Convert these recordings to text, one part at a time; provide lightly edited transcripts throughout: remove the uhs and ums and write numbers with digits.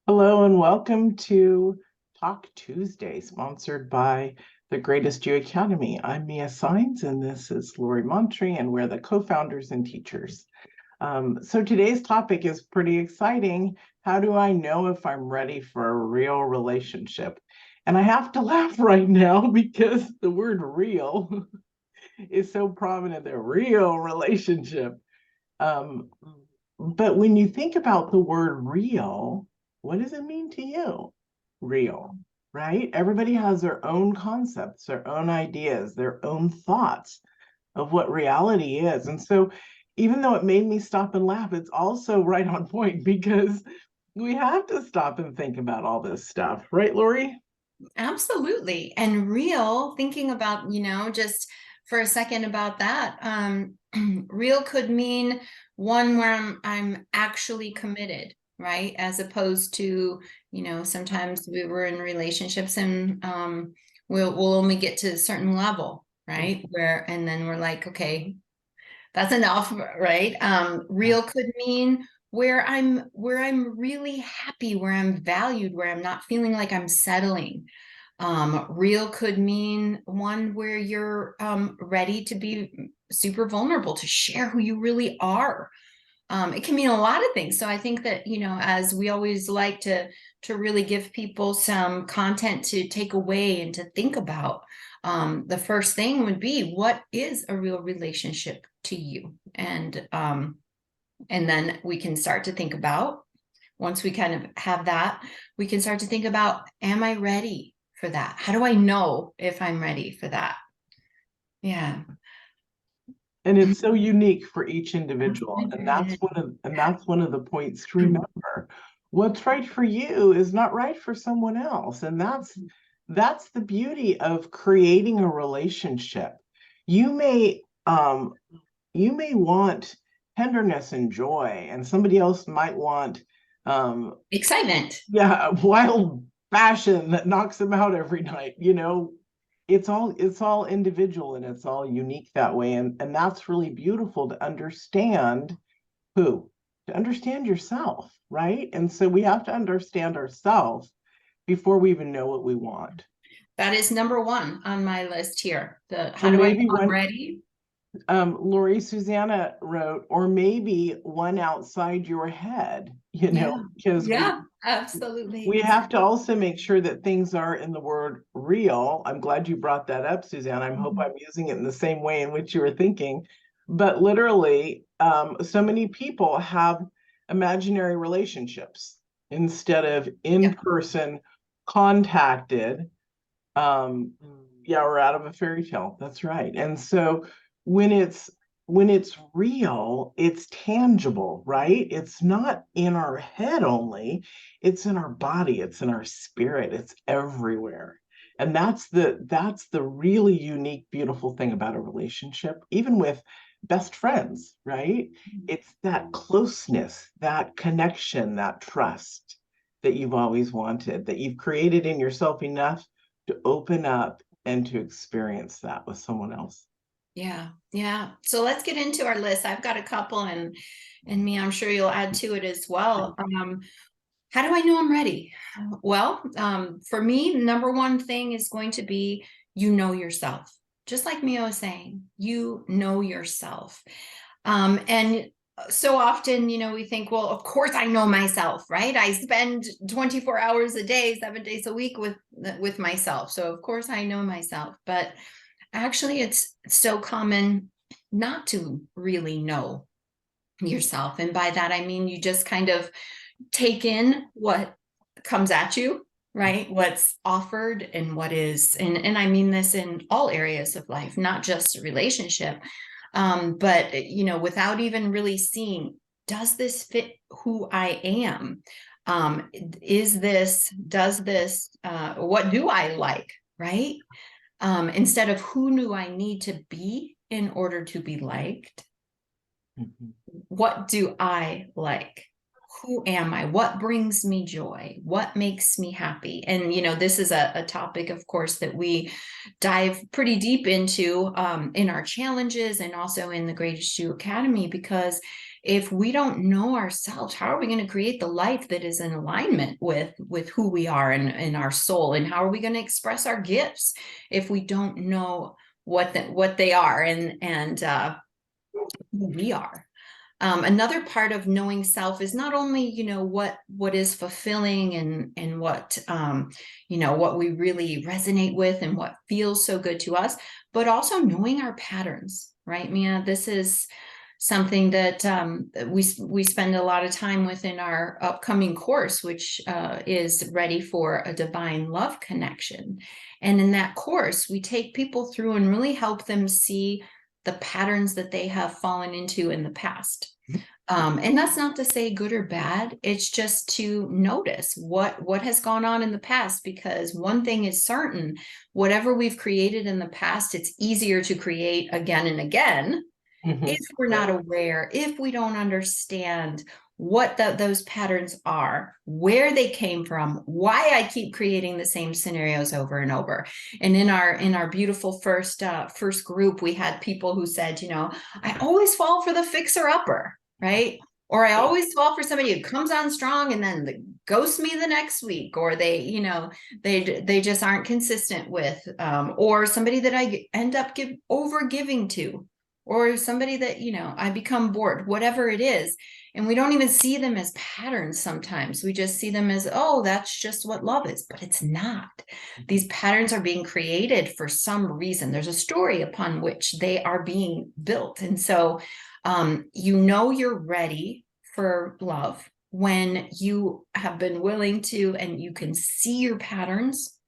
Hello and welcome to Talk Tuesday, sponsored by the Greatest You Academy. I'm Mia Saenz, and this is Lori Montry, and we're the co-founders and teachers. So today's topic is pretty exciting. How do I know if I'm ready for a real relationship? And I have to laugh right now because the word real is so prominent there, real relationship. Um, but when you think about the word real, what does it mean to you? Real, right? Everybody has their own concepts, their own ideas, their own thoughts of what reality is. And so, even though it made me stop and laugh, it's also right on point because we have to stop and think about all this stuff, right, Lori? Absolutely. And real, thinking about, just for a second about that, real could mean one where I'm actually committed, right? As opposed to, sometimes we were in relationships and we'll only get to a certain level, right? And then we're like, okay, that's enough, right? Real could mean where I'm really happy, where I'm valued, where I'm not feeling like I'm settling. Real could mean one where you're ready to be super vulnerable, to share who you really are. It can mean a lot of things. So I think that, as we always like to really give people some content to take away and to think about, the first thing would be, what is a real relationship to you? And then we can start to think about, once we kind of have that, we can start to think about, am I ready for that? How do I know if I'm ready for that? Yeah. And it's so unique for each individual. And that's one of the points to remember. What's right for you is not right for someone else. And that's the beauty of creating a relationship. You may you may want tenderness and joy, and somebody else might want Excitement. yeah, wild fashion that knocks them out every night. It's all individual and it's all unique that way. And that's really beautiful to understand who, to understand yourself, right? And so we have to understand ourselves before we even know what we want. That is number one on my list here. How Or do I know maybe I'm one, ready? Lori Susanna wrote, or maybe one outside your head, Yeah. because we Yeah, absolutely. we have to also make sure that things are in the word real. I'm glad you brought that up, Suzanne. I hope I'm using it in the same way in which you were thinking. But literally, so many people have imaginary relationships instead of Yeah. in-person contacted. Yeah, we're out of a fairy tale. That's right. And so when it's when it's real, it's tangible, right? It's not in our head only, it's in our body, it's in our spirit, it's everywhere. And that's the really unique, beautiful thing about a relationship, even with best friends, right? It's that closeness, that connection, that trust that you've always wanted, that you've created in yourself enough to open up and to experience that with someone else. Yeah. Yeah. So let's get into our list. I've got a couple, and me, I'm sure you'll add to it as well. How do I know I'm ready? Well, for me, number one thing is going to be, yourself. Just like Mia was saying, you know yourself. And so often, we think, well, of course I know myself, right? I spend 24 hours a day, 7 days a week with myself. So of course I know myself. But actually, it's so common not to really know yourself. And by that, I mean, you just kind of take in what comes at you, right? What's offered and what is, and I mean this in all areas of life, not just a relationship. But without even really seeing, does this fit who I am? Does this, what do I like, right? Instead of who do I need to be in order to be liked, Mhm. what do I like? Who am I? What brings me joy? What makes me happy? And, this is a topic, of course, that we dive pretty deep into in our challenges and also in the Greatest You Academy, because if we don't know ourselves, how are we going to create the life that is in alignment with who we are and our soul? And how are we going to express our gifts if we don't know what they are and who we are? Another part of knowing self is not only, what is fulfilling and what, what we really resonate with and what feels so good to us, but also knowing our patterns, right, Mia? This is something that we spend a lot of time with in our upcoming course, which is Ready for a Divine Love Connection. And in that course, we take people through and really help them see the patterns that they have fallen into in the past. And that's not to say good or bad. It's just to notice what has gone on in the past, because one thing is certain: whatever we've created in the past, it's easier to create again and again if we're not aware, if we don't understand what those patterns are, where they came from, why I keep creating the same scenarios over and over. And in our beautiful first group, we had people who said, I always fall for the fixer-upper, right? Or I always fall for somebody who comes on strong and then ghosts me the next week, or they just aren't consistent with, or somebody that I end up over giving to, or somebody that, I become bored, whatever it is. And we don't even see them as patterns sometimes. We just see them as, oh, that's just what love is. But it's not. These patterns are being created for some reason. There's a story upon which they are being built. And so, you're ready for love when you have been willing to, and you can see your patterns,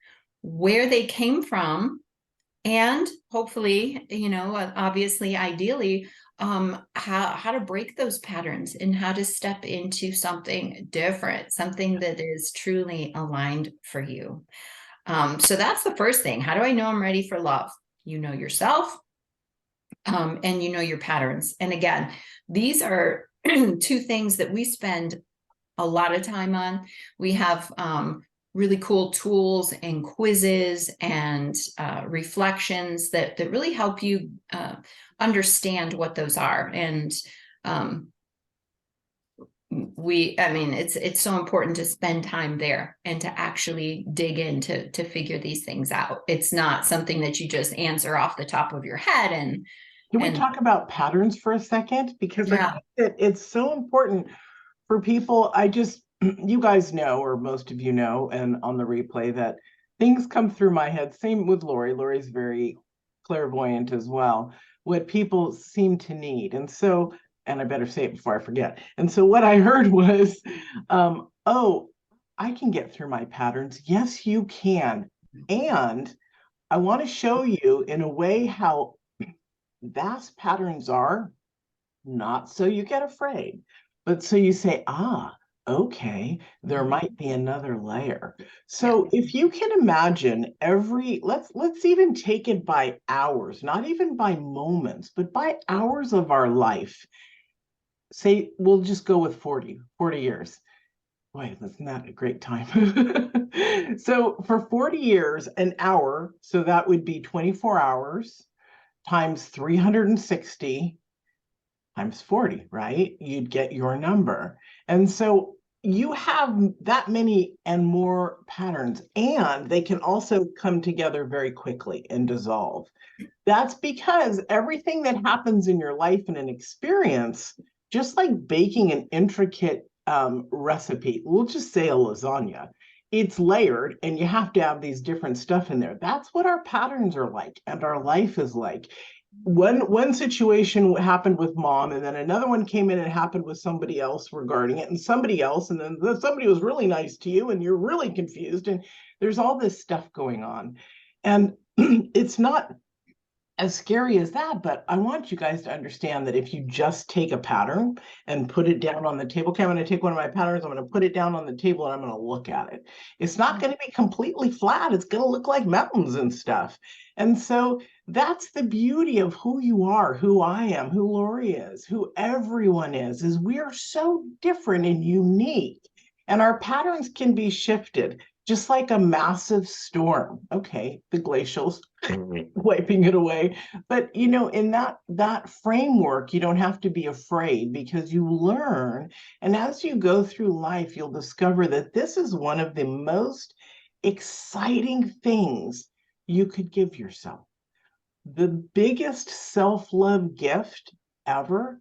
where they came from, and hopefully, obviously, ideally, how to break those patterns and how to step into something different, something that is truly aligned for you. So that's the first thing. How do I know I'm ready for love? You know yourself, and you know your patterns. And again, these are two things that we spend a lot of time on. We have really cool tools and quizzes and reflections that really help you understand what those are. And it's so important to spend time there and to actually dig in to figure these things out. It's not something that you just answer off the top of your head. And can we talk about patterns for a second? Because I think that it's so important for people. You guys know, or most of you know, and on the replay, that things come through my head. Same with Lori. Lori's very clairvoyant as well, what people seem to need. And so, and I better say it before I forget. And so what I heard was, oh, I can get through my patterns. Yes, you can. And I want to show you in a way how vast patterns are, not so you get afraid, but so you say, okay, there might be another layer. So if you can imagine let's even take it by hours, not even by moments, but by hours of our life. Say, we'll just go with 40 years. Boy, isn't that a great time? So for 40 years, an hour, so that would be 24 hours times 360 times 40, right? You'd get your number. And so you have that many and more patterns, and they can also come together very quickly and dissolve. That's because everything that happens in your life and an experience, just like baking an intricate recipe, we'll just say a lasagna, it's layered and you have to have these different stuff in there. That's what our patterns are like, and our life is like. One situation happened with mom, and then another one came in and happened with somebody else regarding it, and somebody else, and then somebody was really nice to you and you're really confused, and there's all this stuff going on. And it's not as scary as that, but I want you guys to understand that if you just take a pattern and put it down on the table, okay, I'm going to take one of my patterns, I'm going to put it down on the table, and I'm going to look at it. It's not going to be completely flat. It's going to look like mountains and stuff. And so that's the beauty of who you are, who I am, who Lori is, who everyone is we are so different and unique. And our patterns can be shifted. just like a massive storm. Okay, the glacials wiping it away. But in that framework, you don't have to be afraid because you learn. And as you go through life, you'll discover that this is one of the most exciting things you could give yourself. The biggest self-love gift ever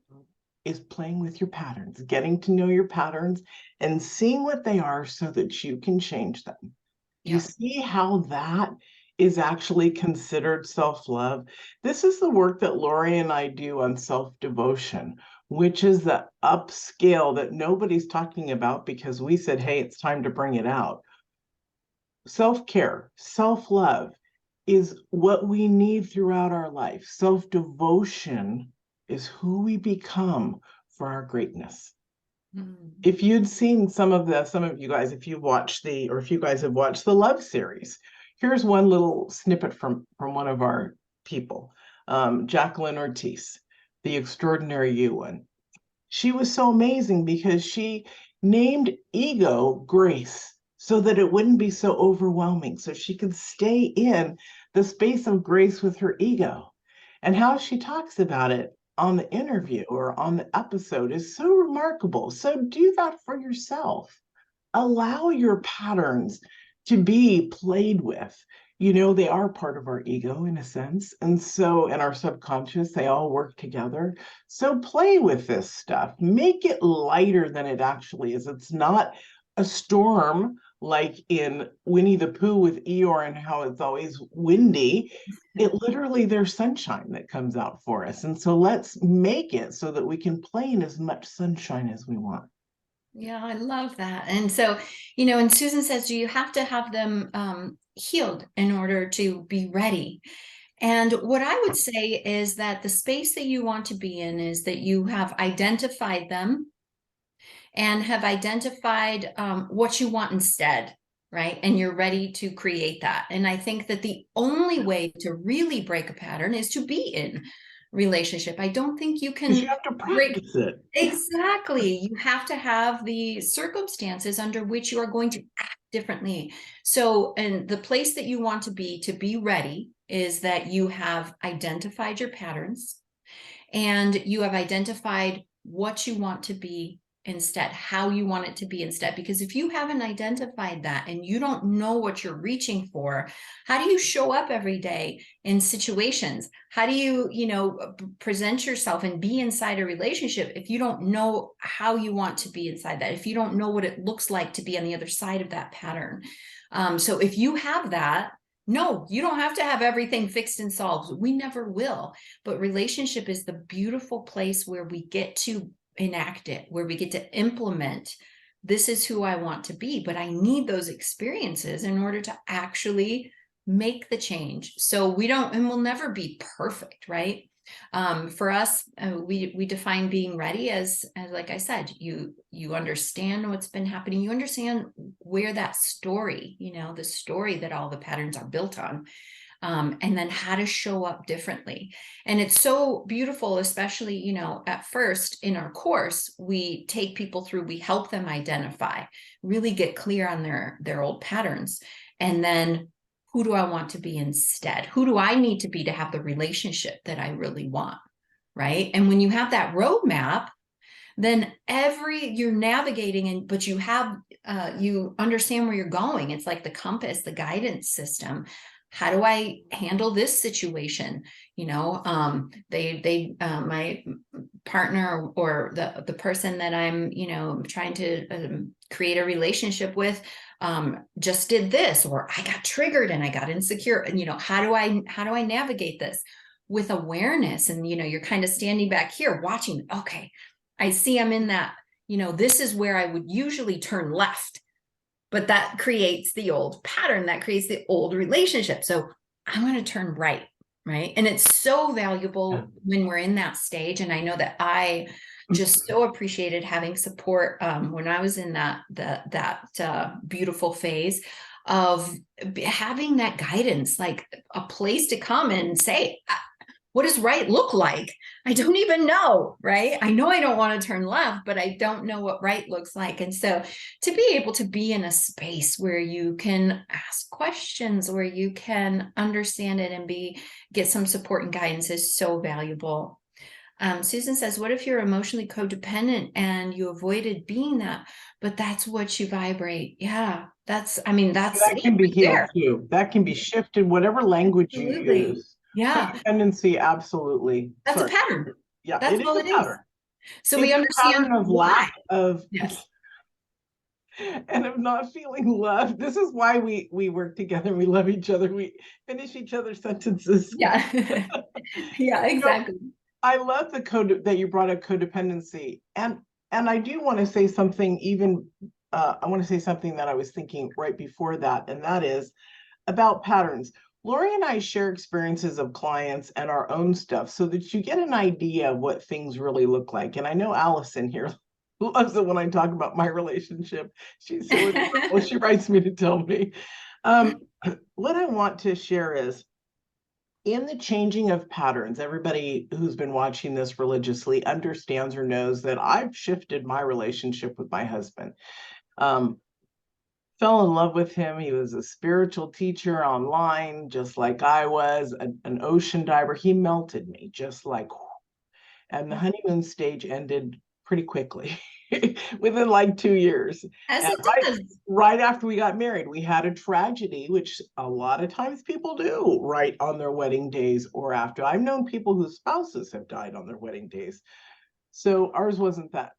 is playing with your patterns, getting to know your patterns and seeing what they are so that you can change them. Do you Yeah. see how that is actually considered self-love? This is the work that Lori and I do on self-devotion, which is the upscale that nobody's talking about because we said, hey, it's time to bring it out. Self-care, self-love is what we need throughout our life. Self-devotion is who we become for our greatness. Mm. If you'd seen some of you guys, if you guys have watched the Love series, here's one little snippet from one of our people, Jacqueline Ortiz, the Extraordinary You one. She was so amazing because she named ego grace so that it wouldn't be so overwhelming, so she could stay in the space of grace with her ego. And how she talks about it on the interview or on the episode is so remarkable. So do that for yourself. Allow your patterns to be played with. They are part of our ego in a sense. And so, in our subconscious, they all work together. So play with this stuff. Make it lighter than it actually is. It's not a storm like in Winnie the Pooh with Eeyore and how it's always windy. There's sunshine that comes out for us. And so let's make it so that we can play in as much sunshine as we want. Yeah, I love that. And so, and Susan says, do you have to have them healed in order to be ready? And what I would say is that the space that you want to be in is that you have identified them and have identified what you want instead, right? And you're ready to create that. And I think that the only way to really break a pattern is to be in relationship. I don't think you Because you can have to break. practice it. Exactly. You have to have the circumstances under which you are going to act differently. So, and the place that you want to be ready is that you have identified your patterns and you have identified what you want to be instead, how you want it to be instead. Because if you haven't identified that and you don't know what you're reaching for, how do you show up every day in situations? How do you, present yourself and be inside a relationship if you don't know how you want to be inside that, if you don't know what it looks like to be on the other side of that pattern? So if you have that, no, you don't have to have everything fixed and solved. We never will. But relationship is the beautiful place where we get to enact it, where we get to implement. This is who I want to be, but I need those experiences in order to actually make the change. So we don't, and we'll never be perfect, right? For us, we define being ready as like I said, you understand what's been happening, you understand where that story, the story that all the patterns are built on, and then how to show up differently. And it's so beautiful, especially, at first in our course, we take people through, we help them identify, really get clear on their old patterns, and then who do I want to be instead? Who do I need to be to have the relationship that I really want? Right. And when you have that roadmap, then you're navigating but you have, you understand where you're going. It's like the compass, the guidance system. How do I handle this situation? My partner or the person that I'm, trying to create a relationship with, just did this, or I got triggered and I got insecure. And, how do I navigate this with awareness? And, you're kind of standing back here watching, okay, I see I'm in that, this is where I would usually turn left, but that creates the old pattern, that creates the old relationship. So I'm going to turn right. Right. And it's so valuable when we're in that stage. And I know that I just so appreciated having support when I was in that beautiful phase of having that guidance, like a place to come and say, what does right look like? I don't even know, right? I know I don't want to turn left, but I don't know what right looks like. And so to be able to be in a space where you can ask questions, where you can understand it and get some support and guidance is so valuable. Susan says, what if you're emotionally codependent and you avoided being that, but that's what you vibrate? Yeah, that's That it can be right healed there. too. That can be shifted, whatever language you Absolutely. use. Yeah, Codependency, absolutely. that's a Sorry. pattern. Yeah, That's it is all a it is. pattern. So we It's a understand pattern of why. lack of Yes. and of not feeling loved. This is why we work together. We love each other. We finish each other's sentences. Yeah. Yeah, exactly. I love the code that you brought up, codependency, and I do want to say something. Even I want to say something that I was thinking right before that, and that is about patterns. Lori and I share experiences of clients and our own stuff so that you get an idea of what things really look like. And I know Allison here loves it when I talk about my relationship. She's so adorable. She writes me to tell me. Um, what I want to share is in the changing of patterns, everybody who's been watching this religiously understands or knows that I've shifted my relationship with my husband. Um, Fell in love with him. He was a spiritual teacher online, just like I was, an ocean diver. He melted me just like, and the honeymoon stage ended pretty quickly within like 2 years. As And it does. right after we got married, we had a tragedy, which a lot of times people do right on their wedding days or after. I've known people whose spouses have died on their wedding days. So ours wasn't that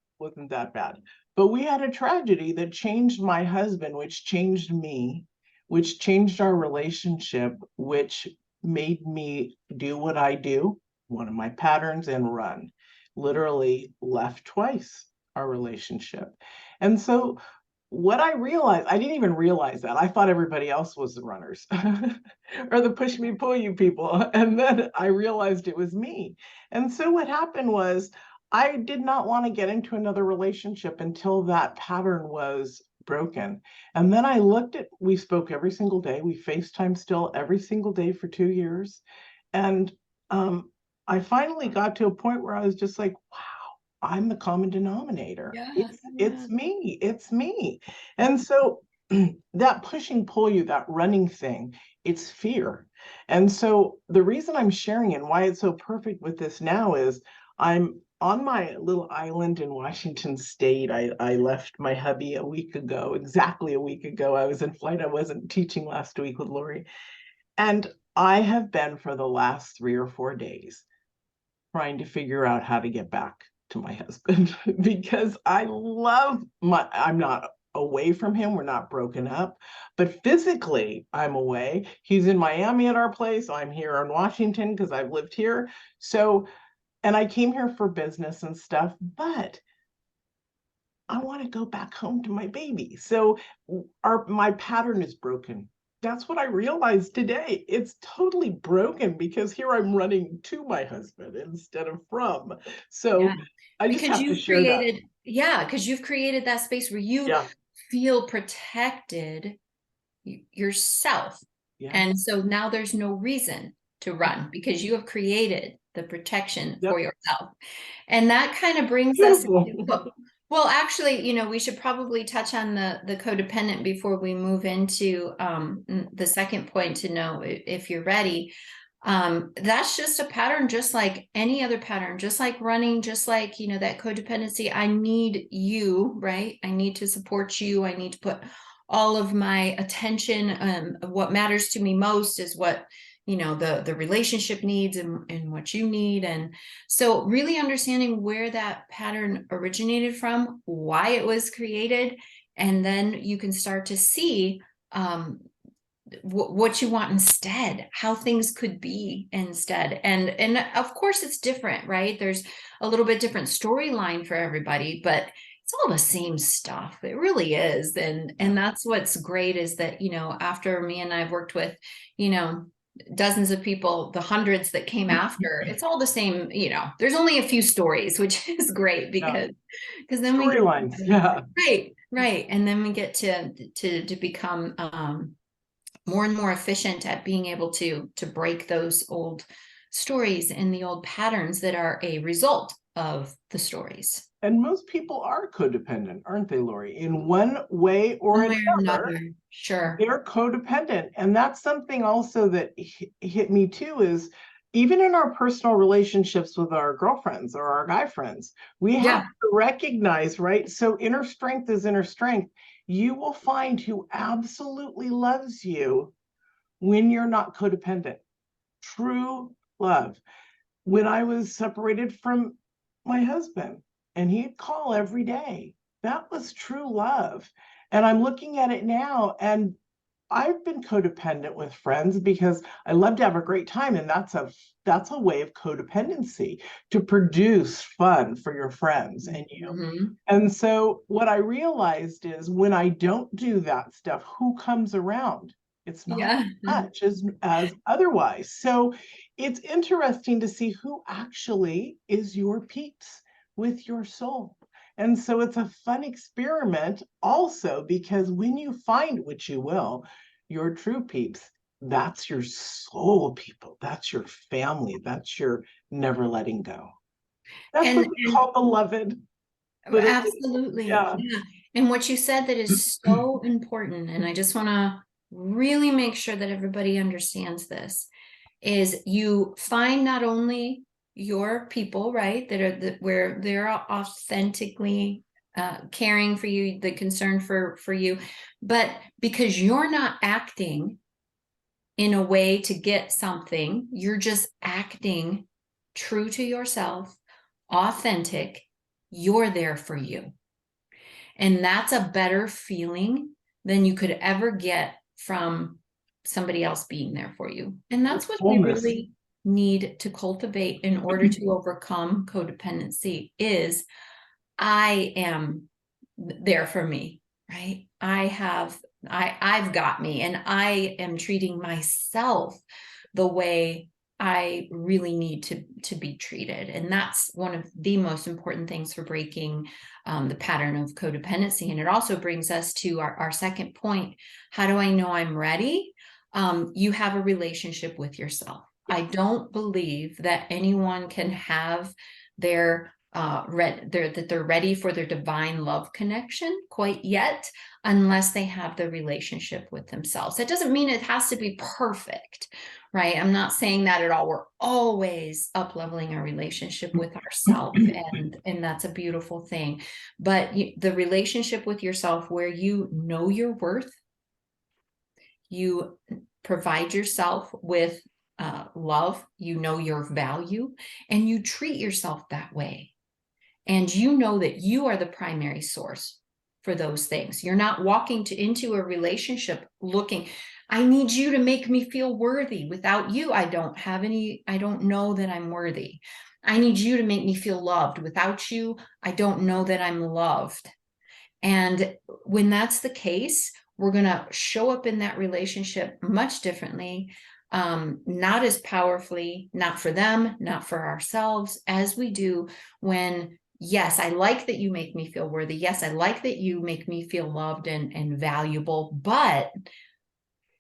bad. But we had a tragedy that changed my husband, which changed me, which changed our relationship, which made me do what I do, one of my patterns, and run. Literally left twice our relationship. And so what I realized, I didn't even realize that. I thought everybody else was the runners or the push me, pull you people. And then I realized it was me. And so what happened was I did not want to get into another relationship until that pattern was broken. And then I looked at, we spoke every single day. We FaceTime still every single day for 2 years. And I finally got to a point where I was just like, wow, I'm the common denominator. Yeah. It's me. And so that pushing pull you, that running thing, it's fear. And so the reason I'm sharing and why it's so perfect with this now is I'm on my little island in Washington State. I left my hubby a week ago, exactly a week ago. I was in flight. I wasn't teaching last week with Lori. And I have been for the last 3 or 4 days trying to figure out how to get back to my husband because I'm not away from him. We're not broken up, but physically I'm away. He's in Miami at our place. I'm here in Washington because I've lived here. So, and I came here for business and stuff, but I want to go back home to my baby. So my pattern is broken. That's what I realized today. It's totally broken because here I'm running to my husband instead of from. So Yeah. I just Because have to you've share that. created, yeah, because you've created that space where you Yeah. feel protected yourself. Yeah. And so now there's no reason to run because you have created the protection for Yep. yourself. And that kind of brings us Beautiful. well, actually, we should probably touch on the codependent before we move into the second point to know if you're ready. That's just a pattern, just like any other pattern, just like running, just like, that codependency. I need you, right? I need to support you. I need to put all of my attention. What matters to me most is what, the relationship needs and what you need. And so really understanding where that pattern originated from, why it was created, and then you can start to see what you want instead, how things could be instead. And of course it's different, right? There's a little bit different storyline for everybody, but it's all the same stuff. It really is. And that's what's great is that, after me and I've worked with, dozens of people, the hundreds that came after, it's all the same, there's only a few stories, which is great Yeah. because then we get Storylines. Yeah. right. And then we get to become more and more efficient at being able to break those old stories and the old patterns that are a result of the stories. And most people are codependent, aren't they, Lori? In one way or One way or another, another. Sure. they're codependent. And that's something also that hit me too, is even in our personal relationships with our girlfriends or our guy friends, we have to recognize, right? So inner strength is inner strength. You will find who absolutely loves you when you're not codependent. True love. When I was separated from my husband and he'd call every day, that was true love. And I'm looking at it now, and I've been codependent with friends because I love to have a great time, and that's a way of codependency, to produce fun for your friends and you. Mm-hmm. And so what I realized is, when I don't do that stuff, who comes around? It's not much as otherwise. So it's interesting to see who actually is your peeps with your soul. And so it's a fun experiment also, because when you find, which you will, your true peeps, that's your soul people. That's your family. That's your never letting go. That's what we call beloved. But absolutely. Yeah. And what you said that is so important, and I just want to really make sure that everybody understands this, is you find not only your people, right, where they're authentically caring for you, the concern for you, but because you're not acting in a way to get something, you're just acting true to yourself, authentic, you're there for you. And that's a better feeling than you could ever get from somebody else being there for you. And that's what we really need to cultivate in order to overcome codependency, is I am there for me, right? I've got me, and I am treating myself the way I really need to be treated. And that's one of the most important things for breaking the pattern of codependency. And it also brings us to our second point. How do I know I'm ready? You have a relationship with yourself. I don't believe that anyone can have their that they're ready for their divine love connection quite yet, unless they have the relationship with themselves. That doesn't mean it has to be perfect, right? I'm not saying that at all. We're always up leveling our relationship with ourselves, and that's a beautiful thing. But the relationship with yourself, where you know your worth, you provide yourself with love, you know your value, and you treat yourself that way. And you know that you are the primary source for those things. You're not walking into a relationship looking, I need you to make me feel worthy. Without you, I don't know that I'm worthy. I need you to make me feel loved. Without you, I don't know that I'm loved. And when that's the case, we're going to show up in that relationship much differently, not as powerfully, not for them, not for ourselves, as we do when, yes, I like that you make me feel worthy. Yes, I like that you make me feel loved and valuable, but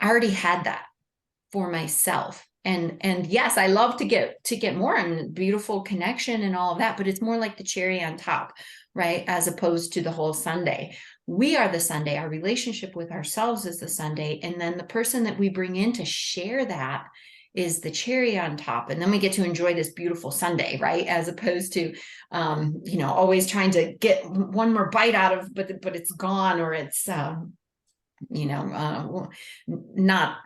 I already had that for myself. And yes, I love to get more and beautiful connection and all of that, but it's more like the cherry on top, right? As opposed to the whole sundae. We are the sundae. Our relationship with ourselves is the sundae. And then the person that we bring in to share that is the cherry on top. And then we get to enjoy this beautiful sundae, right? As opposed to, always trying to get one more bite out of, but it's gone, or it's, not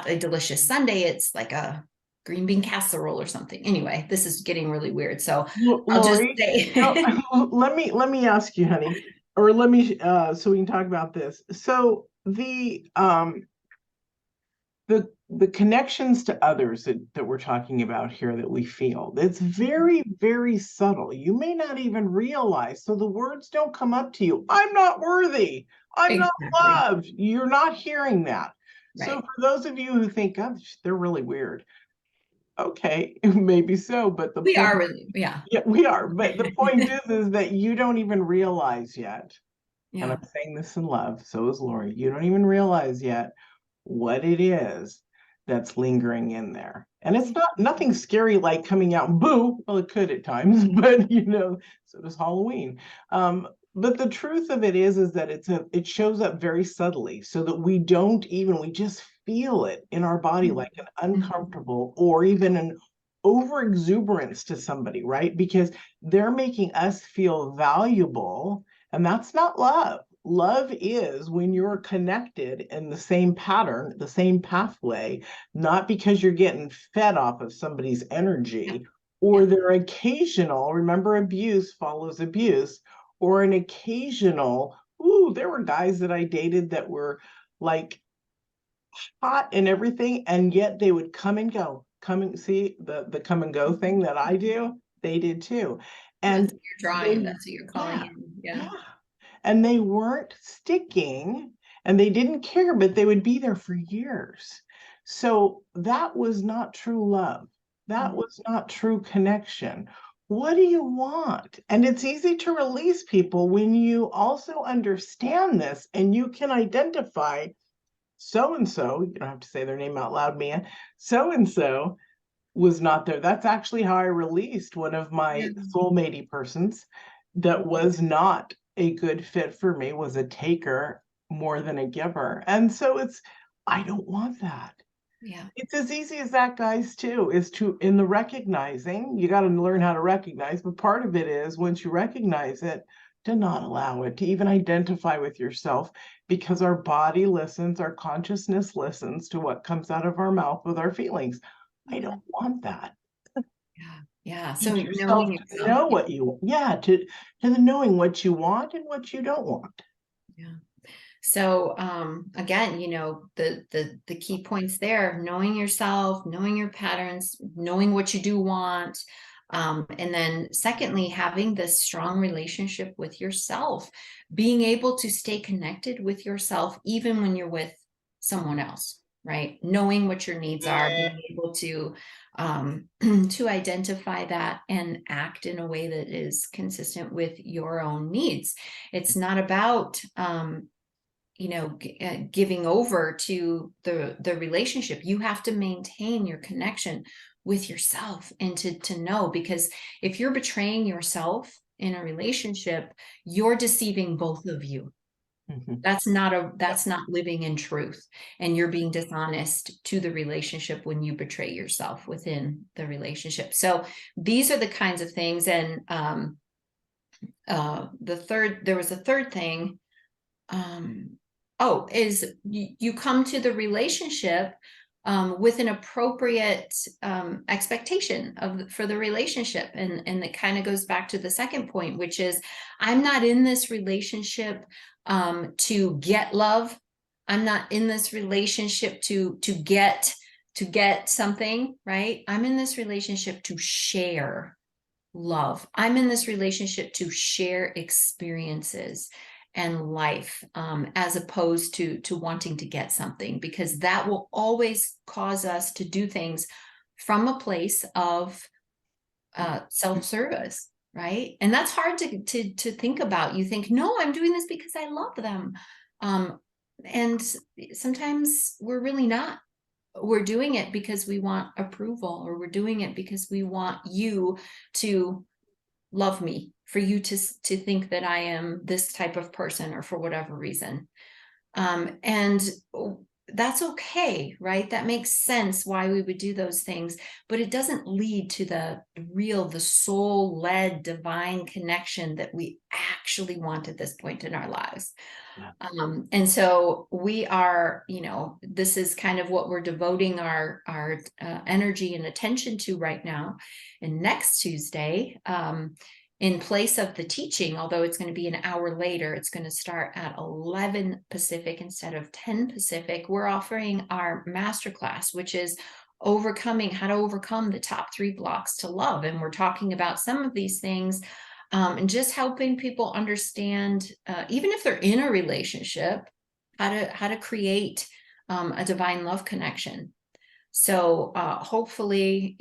a delicious sundae. It's like a green bean casserole or something. Anyway, this is getting really weird. So I'll just Lori, say, let me ask you, honey, or let me so we can talk about this. So the connections to others that we're talking about here, that we feel, it's very, very subtle. You may not even realize. So the words don't come up to you. I'm not worthy. I'm not loved. You're not hearing that. Right. So for those of you who think, oh, they're really weird. Okay, maybe so, but the we are really, yeah, we are. But the point is that you don't even realize yet. Yeah. And I'm saying this in love. So is Lori. You don't even realize yet what it is that's lingering in there. And it's nothing scary like coming out, boo. Well, it could at times, but so does Halloween. But the truth of it is that it shows up very subtly, so that we just feel it in our body, like an uncomfortable or even an over exuberance to somebody, right? Because they're making us feel valuable, and that's not love. Love is when you're connected in the same pattern, the same pathway, not because you're getting fed off of somebody's energy or their occasional, remember, abuse follows abuse, or an occasional, there were guys that I dated that were like hot and everything, and yet they would come and go, come and see the come and go thing that I do, they did too. And that's what you're drawing, that's what you're calling in. Yeah. And they weren't sticking and they didn't care, but they would be there for years. So that was not true love. That was not true connection. What do you want? And it's easy to release people when you also understand this and you can identify so-and-so, you don't have to say their name out loud, Mia, so-and-so was not there. That's actually how I released one of my soulmatey persons that was not a good fit for me, was a taker more than a giver. And so I don't want that. Yeah. It's as easy as that, guys, too, in the recognizing, you got to learn how to recognize, but part of it is once you recognize it, to not allow it to even identify with yourself, because our body listens, our consciousness listens to what comes out of our mouth with our feelings. I don't want that. Yeah. So Teach yourself knowing to yourself. know what you, to the knowing what you want and what you don't want. Yeah. So again, the key points there: knowing yourself, knowing your patterns, knowing what you do want. And then secondly, having this strong relationship with yourself, being able to stay connected with yourself even when you're with someone else, right? Knowing what your needs are, being able to to identify that and act in a way that is consistent with your own needs. It's not about giving over to the relationship. You have to maintain your connection with yourself and to know, because if you're betraying yourself in a relationship, you're deceiving both of you. That's not living in truth, and you're being dishonest to the relationship when you betray yourself within the relationship. So these are the kinds of things. And there was a third thing. Is you come to the relationship with an appropriate expectation for the relationship. And it kind of goes back to the second point, which is, I'm not in this relationship to get love. I'm not in this relationship to get something, right? I'm in this relationship to share love. I'm in this relationship to share experiences and life, as opposed to wanting to get something, because that will always cause us to do things from a place of self-service, right? And that's hard to think about. You think, no, I'm doing this because I love them, and sometimes we're really not. We're doing it because we want approval, or we're doing it because we want you to love me, for you to think that I am this type of person, or for whatever reason. And that's okay, right? That makes sense why we would do those things, but it doesn't lead to the soul-led divine connection that we actually want at this point in our lives. And so we are, this is kind of what we're devoting our energy and attention to right now. And next Tuesday, in place of the teaching, although it's going to be an hour later, it's going to start at 11 Pacific instead of 10 Pacific. We're offering our masterclass, which is how to overcome the top 3 blocks to love. And we're talking about some of these things, and just helping people understand, even if they're in a relationship, how to create a divine love connection. So hopefully,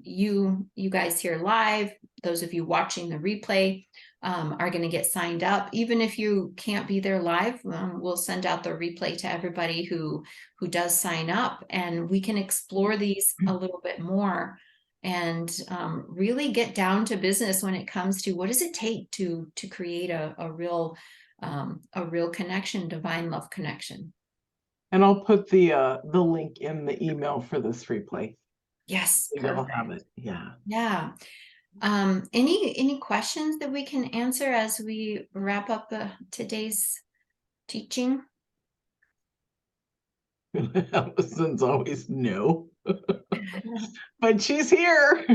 you guys here live, those of you watching the replay, are going to get signed up. Even if you can't be there live, we'll send out the replay to everybody who does sign up, and we can explore these a little bit more and really get down to business when it comes to what does it take to create a real connection, divine love connection. And I'll put the link in the email for this replay. Yes, So you'll have it. Yeah. Yeah. Any questions that we can answer as we wrap up today's teaching? Allison's always no, but she's here.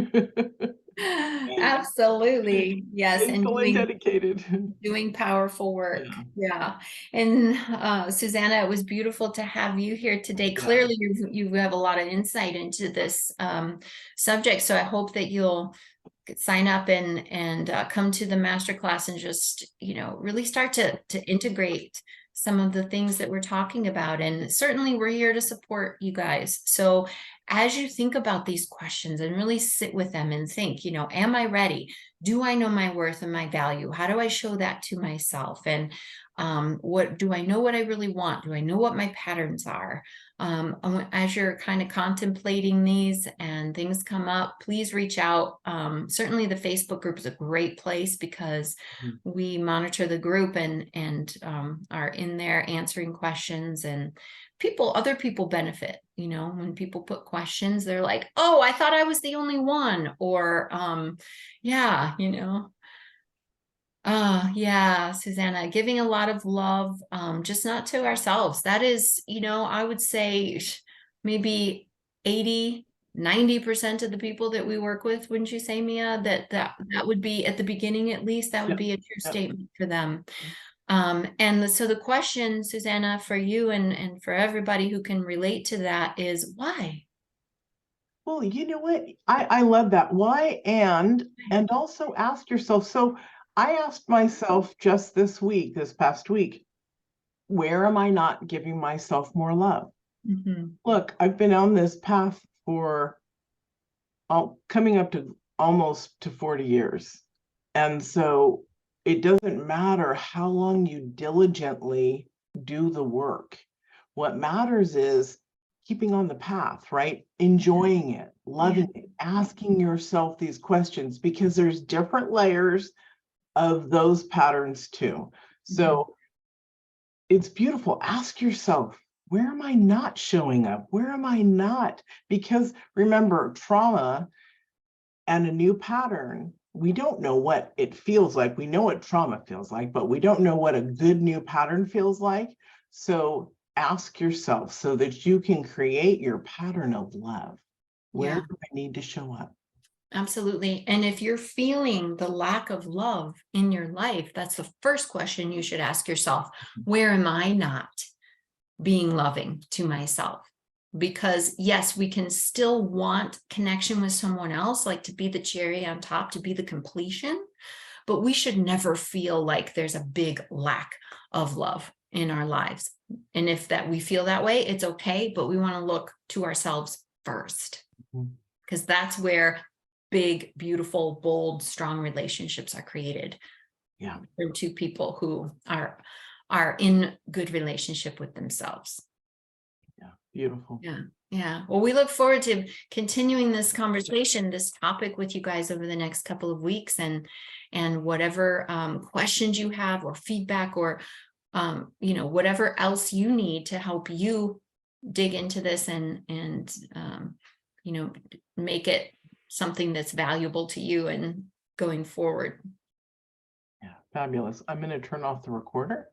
Absolutely. Yes. And Faithful dedicated. doing powerful work. Yeah. And Susanna, it was beautiful to have you here today. Clearly you have a lot of insight into this subject. So I hope that you'll sign up and come to the masterclass and just, really start to integrate some of the things that we're talking about. And certainly we're here to support you guys. So as you think about these questions and really sit with them and think, am I ready? Do I know my worth and my value? How do I show that to myself? And what do I know what I really want? Do I know what my patterns are? As you're kind of contemplating these and things come up, please reach out. Certainly the Facebook group is a great place because we monitor the group and are in there answering questions, and other people benefit. When people put questions, they're like, oh, I thought I was the only one, or yeah, yeah, Susanna, giving a lot of love, just not to ourselves. That is, I would say maybe 80-90% of the people that we work with, wouldn't you say, Mia, that would be at the beginning, at least, that would be a true statement for them. And so the question, Susanna, for you and for everybody who can relate to that is why? Well, you know what? I love that. Why? And also ask yourself. So I asked myself just this past week, where am I not giving myself more love? Look, I've been on this path for coming up to almost to 40 years. And so it doesn't matter how long you diligently do the work. What matters is keeping on the path, right? Enjoying it, loving it, asking yourself these questions, because there's different layers of those patterns too. So it's beautiful. Ask yourself, where am I not showing up? Where am I not? Because remember, trauma and a new pattern, we don't know what it feels like. We know what trauma feels like, but we don't know what a good new pattern feels like. So ask yourself so that you can create your pattern of love. Where do I need to show up? Absolutely. And if you're feeling the lack of love in your life, that's the first question you should ask yourself. Where am I not being loving to myself? Because yes, we can still want connection with someone else, like to be the cherry on top, to be the completion, but we should never feel like there's a big lack of love in our lives. And if that we feel that way, it's okay, but we want to look to ourselves first, because that's where big, beautiful, bold, strong relationships are created. Through two people who are in good relationship with themselves. Beautiful. Yeah. Well, we look forward to continuing this conversation, this topic with you guys over the next couple of weeks, and whatever questions you have or feedback or whatever else you need to help you dig into this and make it something that's valuable to you and going forward. Fabulous. I'm going to turn off the recorder.